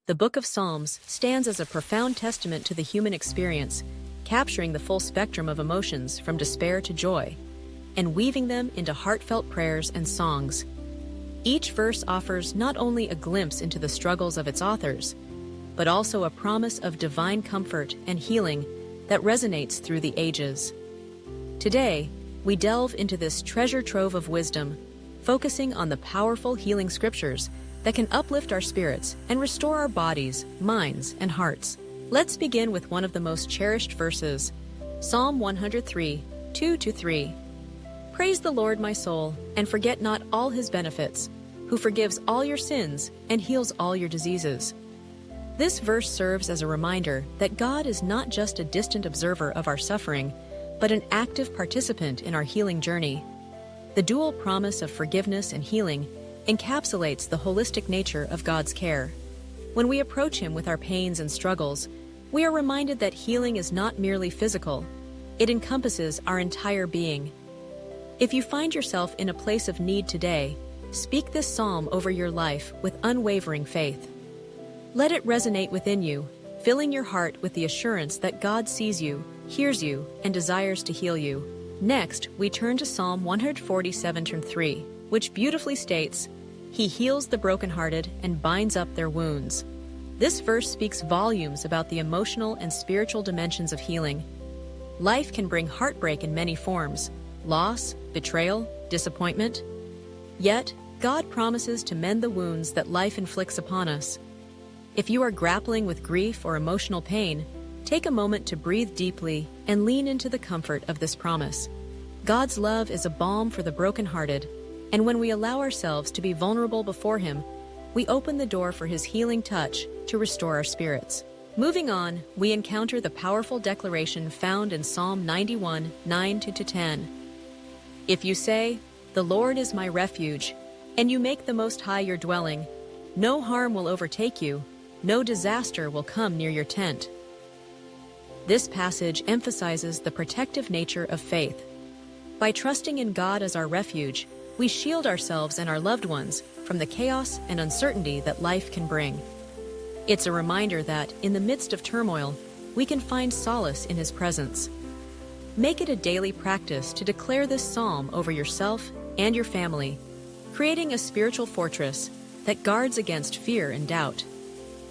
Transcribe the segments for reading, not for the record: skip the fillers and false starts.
The Book of Psalms stands as a profound testament to the human experience, capturing the full spectrum of emotions from despair to joy, and weaving them into heartfelt prayers and songs. Each verse offers not only a glimpse into the struggles of its authors, but also a promise of divine comfort and healing that resonates through the ages. Today, we delve into this treasure trove of wisdom, focusing on the powerful healing scriptures that can uplift our spirits and restore our bodies, minds, and hearts. Let's begin with one of the most cherished verses, Psalm 103, 2-3. Praise the Lord, my soul, and forget not all his benefits, who forgives all your sins and heals all your diseases. This verse serves as a reminder that God is not just a distant observer of our suffering, but an active participant in our healing journey. The dual promise of forgiveness and healing encapsulates the holistic nature of God's care. When we approach him with our pains and struggles, we are reminded that healing is not merely physical. It encompasses our entire being. If you find yourself in a place of need today, speak this psalm over your life with unwavering faith. Let it resonate within you, filling your heart with the assurance that God sees you, hears you, and desires to heal you. Next, we turn to Psalm 147:3, which beautifully states, "He heals the brokenhearted and binds up their wounds." This verse speaks volumes about the emotional and spiritual dimensions of healing. Life can bring heartbreak in many forms: loss, betrayal, disappointment. Yet, God promises to mend the wounds that life inflicts upon us. If you are grappling with grief or emotional pain, take a moment to breathe deeply and lean into the comfort of this promise. God's love is a balm for the brokenhearted, and when we allow ourselves to be vulnerable before him, we open the door for his healing touch to restore our spirits. Moving on, we encounter the powerful declaration found in Psalm 91, 9-10. If you say, "The Lord is my refuge," and you make the Most High your dwelling, no harm will overtake you, no disaster will come near your tent. This passage emphasizes the protective nature of faith. By trusting in God as our refuge, we shield ourselves and our loved ones from the chaos and uncertainty that life can bring. It's a reminder that, in the midst of turmoil, we can find solace in his presence. Make it a daily practice to declare this psalm over yourself and your family, creating a spiritual fortress that guards against fear and doubt.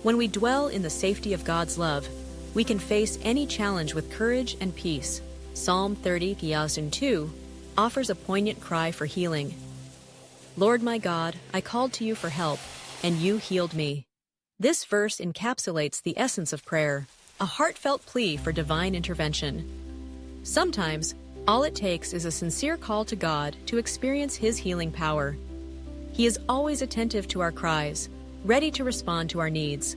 When we dwell in the safety of God's love, we can face any challenge with courage and peace. Psalm 30:2 offers a poignant cry for healing. Lord my God, I called to you for help, and you healed me. This verse encapsulates the essence of prayer, a heartfelt plea for divine intervention. Sometimes, all it takes is a sincere call to God to experience his healing power. He is always attentive to our cries, ready to respond to our needs.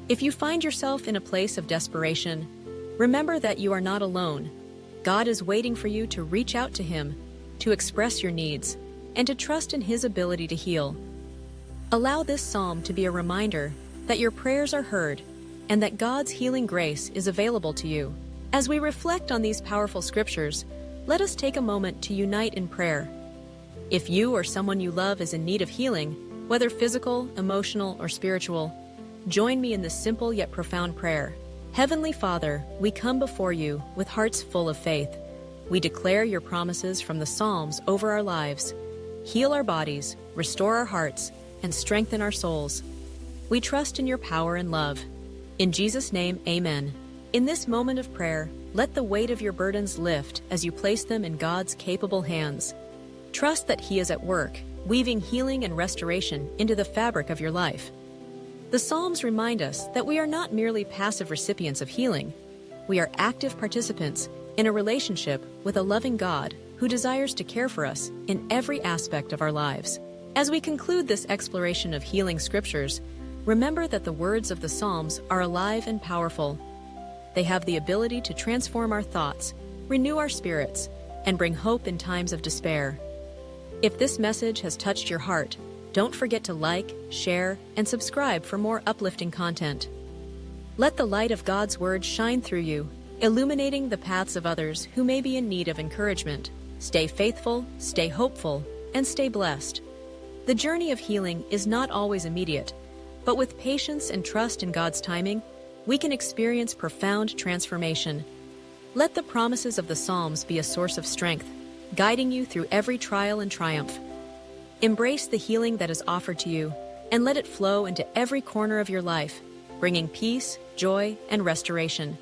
If you find yourself in a place of desperation, remember that you are not alone. God is waiting for you to reach out to him, to express your needs, and to trust in his ability to heal. Allow this psalm to be a reminder that your prayers are heard and that God's healing grace is available to you. As we reflect on these powerful scriptures, let us take a moment to unite in prayer. If you or someone you love is in need of healing, whether physical, emotional, or spiritual, join me in this simple yet profound prayer. Heavenly Father, we come before you with hearts full of faith. We declare your promises from the Psalms over our lives. Heal our bodies, restore our hearts, and strengthen our souls. We trust in your power and love. In Jesus' name, amen. In this moment of prayer, let the weight of your burdens lift as you place them in God's capable hands. Trust that he is at work, weaving healing and restoration into the fabric of your life. The Psalms remind us that we are not merely passive recipients of healing. We are active participants in a relationship with a loving God who desires to care for us in every aspect of our lives. As we conclude this exploration of healing scriptures, remember that the words of the Psalms are alive and powerful. They have the ability to transform our thoughts, renew our spirits, and bring hope in times of despair. If this message has touched your heart, don't forget to like, share, and subscribe for more uplifting content. Let the light of God's Word shine through you, illuminating the paths of others who may be in need of encouragement. Stay faithful, stay hopeful, and stay blessed. The journey of healing is not always immediate, But with patience and trust in God's timing, we can experience profound transformation. Let the promises of the Psalms be a source of strength, guiding you through every trial and triumph. Embrace the healing that is offered to you, and let it flow into every corner of your life, bringing peace, joy, and restoration.